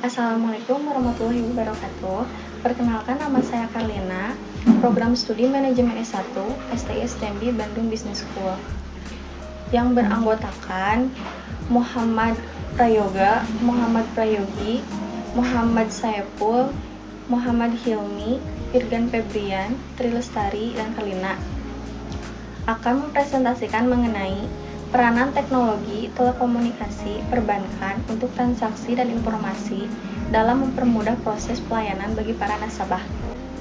Assalamualaikum warahmatullahi wabarakatuh. Perkenalkan, nama saya Karlina, program studi manajemen S1 STI STMB Bandung Business School, yang beranggotakan Muhammad Prayoga, Muhammad Prayogi, Muhammad Saepul, Muhammad Hilmi, Irgan Febrian, Tri Lestari, dan Karlina, akan mempresentasikan mengenai peranan teknologi telekomunikasi perbankan untuk transaksi dan informasi dalam mempermudah proses pelayanan bagi para nasabah.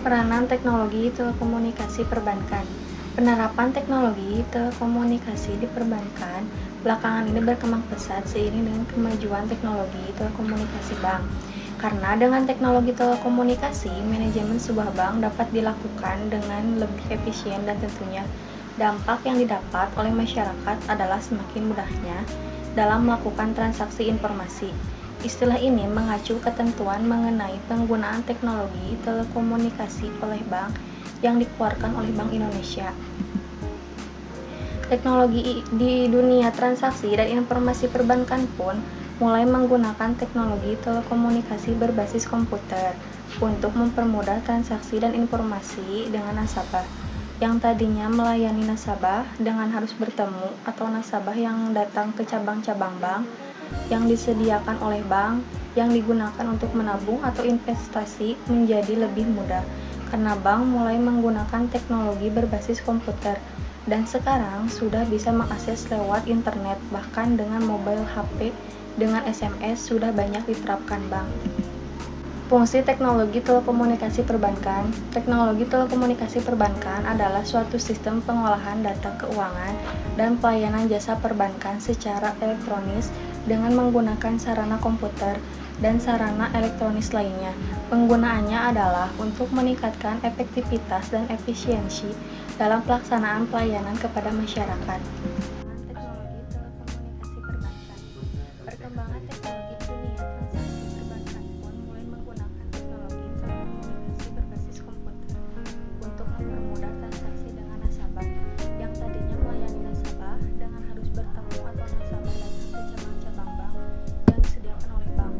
Peranan teknologi telekomunikasi perbankan. Penerapan teknologi telekomunikasi di perbankan belakangan ini berkembang pesat seiring dengan kemajuan teknologi telekomunikasi bank. Karena dengan teknologi telekomunikasi, manajemen sebuah bank dapat dilakukan dengan lebih efisien dan tentunya dampak yang didapat oleh masyarakat adalah semakin mudahnya dalam melakukan transaksi informasi. Istilah ini mengacu ketentuan mengenai penggunaan teknologi telekomunikasi oleh bank yang dikeluarkan oleh Bank Indonesia. Teknologi di dunia transaksi dan informasi perbankan pun mulai menggunakan teknologi telekomunikasi berbasis komputer untuk mempermudah transaksi dan informasi dengan nasabah yang tadinya melayani nasabah dengan harus bertemu atau nasabah yang datang ke cabang-cabang bank yang disediakan oleh bank yang digunakan untuk menabung atau investasi menjadi lebih mudah karena bank mulai menggunakan teknologi berbasis komputer dan sekarang sudah bisa mengakses lewat internet, bahkan dengan mobile HP dengan SMS sudah banyak diterapkan bank. Fungsi teknologi telekomunikasi perbankan. Teknologi telekomunikasi perbankan adalah suatu sistem pengolahan data keuangan dan pelayanan jasa perbankan secara elektronis dengan menggunakan sarana komputer dan sarana elektronis lainnya. Penggunaannya adalah untuk meningkatkan efektivitas dan efisiensi dalam pelaksanaan pelayanan kepada masyarakat. Teknologi telekomunikasi perbankan. Perkembangan teknologi dunia transaksi perbankan pun mulai menggunakan teknologi telekomunikasi berbasis komputer untuk mempermudah transaksi dengan nasabah yang tadinya melayani nasabah dengan harus bertemu atau nasabah datang ke cabang-cabang bank yang disediakan oleh bank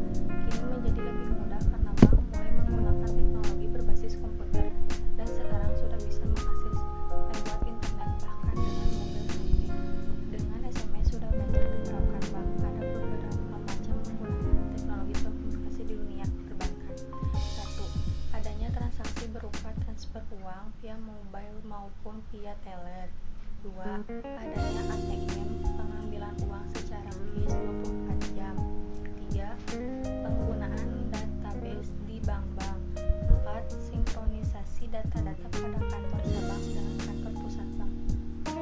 kini menjadi lebih mudah karena bank mulai menggunakan teknologi berbasis komputer dan sekarang sudah bisa mengakses lewat internet bahkan dengan mobile HP. Dengan SMS sudah banyak diterapkan bank. Ada beberapa macam menggunakan teknologi telekomunikasi di dunia perbankan. 1. Adanya transaksi berupa transfer uang via mobile maupun via teller. 2. Adanya ATM, pengambilan uang secara cash 24 jam. 3. Penggunaan database di bank-bank. 4. Sinkronisasi data-data pada kantor cabang dengan kantor pusat bank.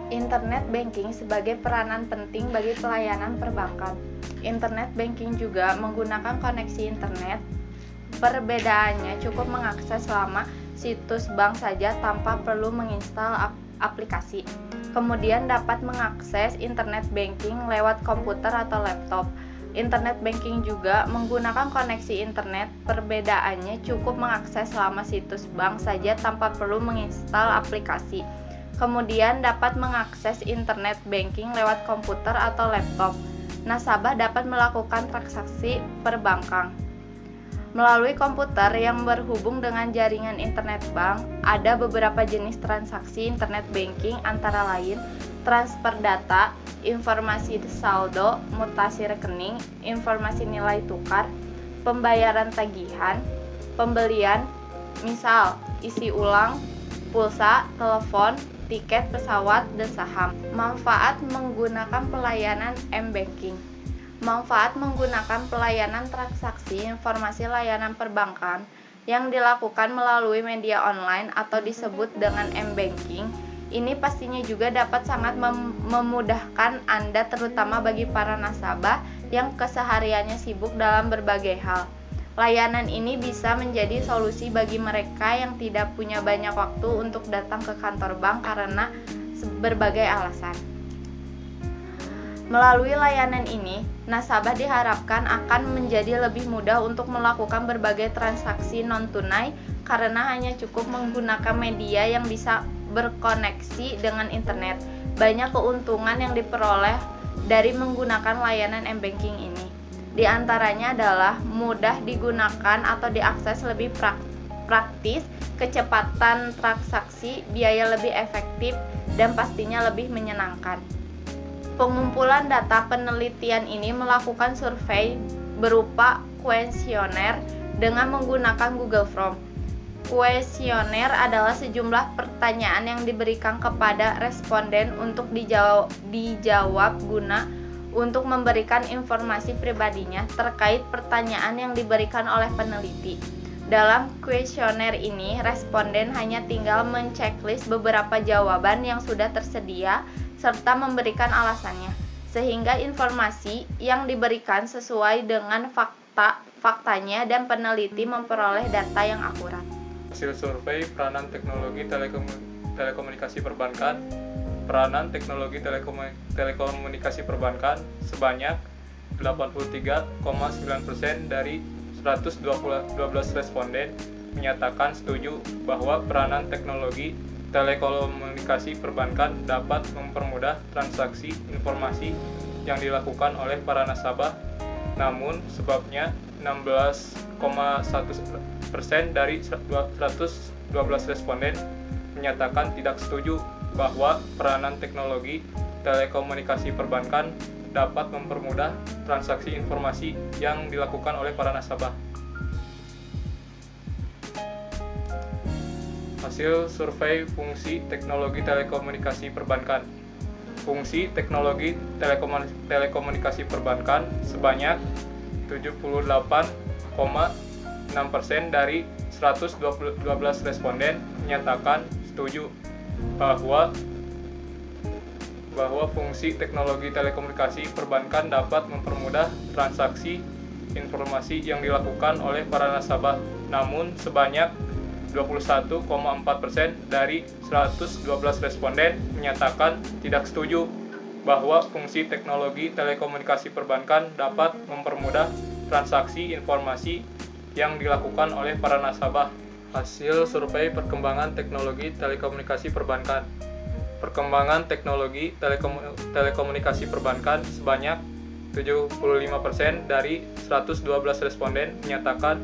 Internet banking sebagai peranan penting bagi pelayanan perbankan. Internet banking juga menggunakan koneksi internet. Perbedaannya cukup mengakses selama situs bank saja tanpa perlu menginstal aplikasi. Kemudian dapat mengakses internet banking lewat komputer atau laptop. Internet banking juga menggunakan koneksi internet. Perbedaannya cukup mengakses selama situs bank saja tanpa perlu menginstal aplikasi. Kemudian dapat mengakses internet banking lewat komputer atau laptop. Nasabah dapat melakukan transaksi perbankan melalui komputer yang berhubung dengan jaringan internet bank. Ada beberapa jenis transaksi internet banking antara lain transfer data, informasi saldo, mutasi rekening, informasi nilai tukar, pembayaran tagihan, pembelian, misal isi ulang, pulsa, telepon, tiket pesawat, dan saham. Manfaat menggunakan pelayanan m-banking. Manfaat menggunakan pelayanan transaksi informasi layanan perbankan yang dilakukan melalui media online atau disebut dengan m-banking. Ini pastinya juga dapat sangat memudahkan Anda, terutama bagi para nasabah yang kesehariannya sibuk dalam berbagai hal. Layanan ini bisa menjadi solusi bagi mereka yang tidak punya banyak waktu untuk datang ke kantor bank karena berbagai alasan. Melalui layanan ini, nasabah diharapkan akan menjadi lebih mudah untuk melakukan berbagai transaksi non-tunai karena hanya cukup menggunakan media yang bisa berkoneksi dengan internet. Banyak keuntungan yang diperoleh dari menggunakan layanan m-banking ini. Di antaranya adalah mudah digunakan atau diakses lebih praktis, kecepatan transaksi, biaya lebih efektif, dan pastinya lebih menyenangkan. Pengumpulan data penelitian ini melakukan survei berupa kuesioner dengan menggunakan Google Form. Kuesioner adalah sejumlah pertanyaan yang diberikan kepada responden untuk dijawab guna untuk memberikan informasi pribadinya terkait pertanyaan yang diberikan oleh peneliti. Dalam kuesioner ini, responden hanya tinggal menceklis beberapa jawaban yang sudah tersedia serta memberikan alasannya, sehingga informasi yang diberikan sesuai dengan faktanya dan peneliti memperoleh data yang akurat. Hasil survei peranan teknologi telekomunikasi perbankan. Peranan teknologi telekomunikasi perbankan sebanyak 83,9% dari 112 responden menyatakan setuju bahwa peranan teknologi telekomunikasi perbankan dapat mempermudah transaksi informasi yang dilakukan oleh para nasabah. Namun sebabnya 16,1% dari 112 responden menyatakan tidak setuju bahwa peranan teknologi telekomunikasi perbankan dapat mempermudah transaksi informasi yang dilakukan oleh para nasabah. Hasil survei fungsi teknologi telekomunikasi perbankan. Fungsi teknologi telekomunikasi perbankan sebanyak 78,6% dari 112 responden menyatakan setuju bahwa fungsi teknologi telekomunikasi perbankan dapat mempermudah transaksi informasi yang dilakukan oleh para nasabah. Namun sebanyak 21,4% dari 112 responden menyatakan tidak setuju bahwa fungsi teknologi telekomunikasi perbankan dapat mempermudah transaksi informasi yang dilakukan oleh para nasabah. Hasil survei perkembangan teknologi telekomunikasi perbankan. Perkembangan teknologi telekomunikasi perbankan sebanyak 75% dari 112 responden menyatakan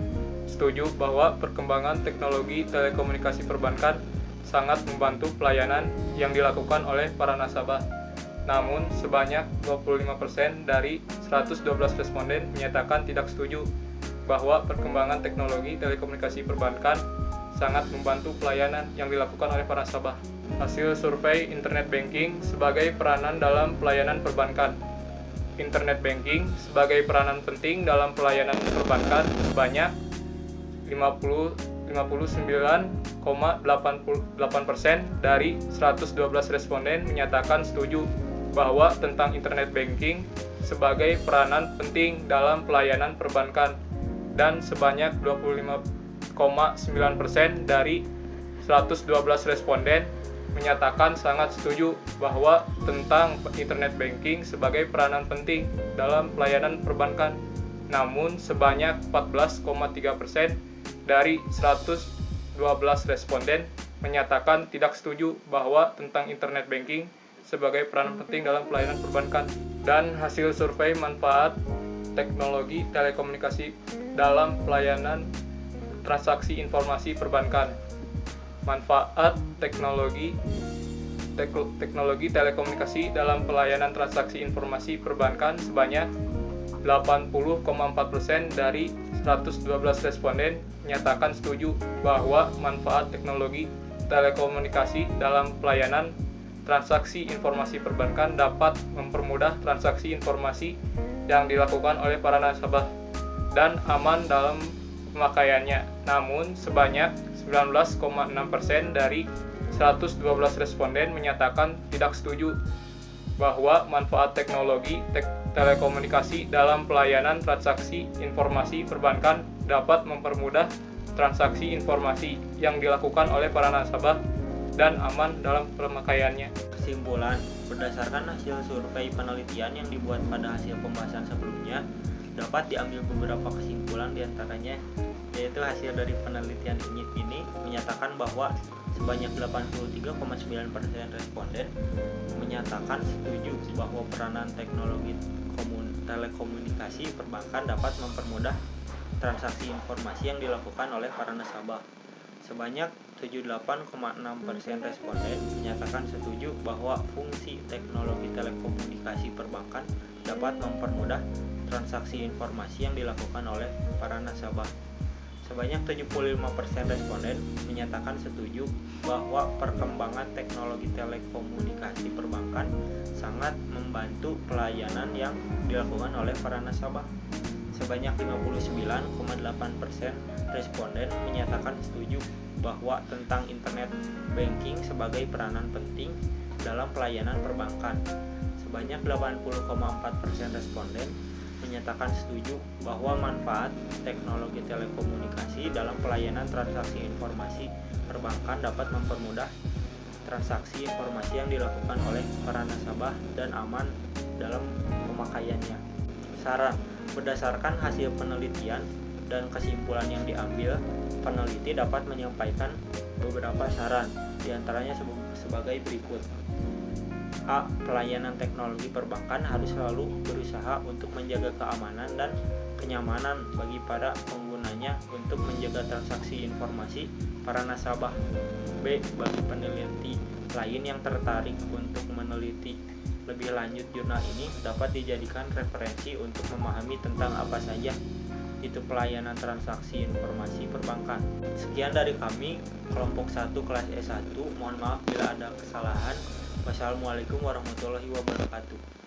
setuju bahwa perkembangan teknologi telekomunikasi perbankan sangat membantu pelayanan yang dilakukan oleh para nasabah. Namun, sebanyak 25% dari 112 responden menyatakan tidak setuju bahwa perkembangan teknologi telekomunikasi perbankan sangat membantu pelayanan yang dilakukan oleh para nasabah. Hasil survei internet banking sebagai peranan dalam pelayanan perbankan. Internet banking sebagai peranan penting dalam pelayanan perbankan sebanyak 59,88% dari 112 responden menyatakan setuju bahwa tentang internet banking sebagai peranan penting dalam pelayanan perbankan, dan sebanyak 25,9% dari 112 responden menyatakan sangat setuju bahwa tentang internet banking sebagai peranan penting dalam pelayanan perbankan. Namun sebanyak 14,3% dari 112 responden menyatakan tidak setuju bahwa tentang internet banking sebagai peranan penting dalam pelayanan perbankan. Dan hasil survei manfaat teknologi telekomunikasi dalam pelayanan transaksi informasi perbankan. Manfaat teknologi telekomunikasi dalam pelayanan transaksi informasi perbankan sebanyak 80,4% dari 112 responden menyatakan setuju bahwa manfaat teknologi telekomunikasi dalam pelayanan transaksi informasi perbankan dapat mempermudah transaksi informasi yang dilakukan oleh para nasabah dan aman dalam pemakaiannya. Namun sebanyak 19,6% dari 112 responden menyatakan tidak setuju bahwa manfaat teknologi telekomunikasi dalam pelayanan transaksi informasi perbankan dapat mempermudah transaksi informasi yang dilakukan oleh para nasabah dan aman dalam pemakaiannya. Kesimpulan, berdasarkan hasil survei penelitian yang dibuat pada hasil pembahasan sebelumnya, dapat diambil beberapa kesimpulan diantaranya, yaitu hasil dari penelitian ini menyatakan bahwa sebanyak 83,9% responden menyatakan setuju bahwa peranan teknologi telekomunikasi perbankan dapat mempermudah transaksi informasi yang dilakukan oleh para nasabah. Sebanyak 78,6% responden menyatakan setuju bahwa fungsi teknologi telekomunikasi perbankan dapat mempermudah transaksi informasi yang dilakukan oleh para nasabah. Sebanyak 75% responden menyatakan setuju bahwa perkembangan teknologi telekomunikasi perbankan sangat membantu pelayanan yang dilakukan oleh para nasabah. Sebanyak 59,8% responden menyatakan setuju bahwa tentang internet banking sebagai peranan penting dalam pelayanan perbankan. Sebanyak 80,4% responden menyatakan setuju bahwa manfaat teknologi telekomunikasi dalam pelayanan transaksi informasi perbankan dapat mempermudah transaksi informasi yang dilakukan oleh para nasabah dan aman dalam pemakaiannya. Saran: berdasarkan hasil penelitian dan kesimpulan yang diambil, peneliti dapat menyampaikan beberapa saran, diantaranya sebagai berikut. A. Pelayanan teknologi perbankan harus selalu berusaha untuk menjaga keamanan dan kenyamanan bagi para penggunanya untuk menjaga transaksi informasi para nasabah. B. Bagi peneliti lain yang tertarik untuk meneliti lebih lanjut jurnal ini, dapat dijadikan referensi untuk memahami tentang apa saja itu pelayanan transaksi informasi perbankan. Sekian dari kami, kelompok 1 kelas E1. Mohon maaf bila ada kesalahan. Wassalamualaikum warahmatullahi wabarakatuh.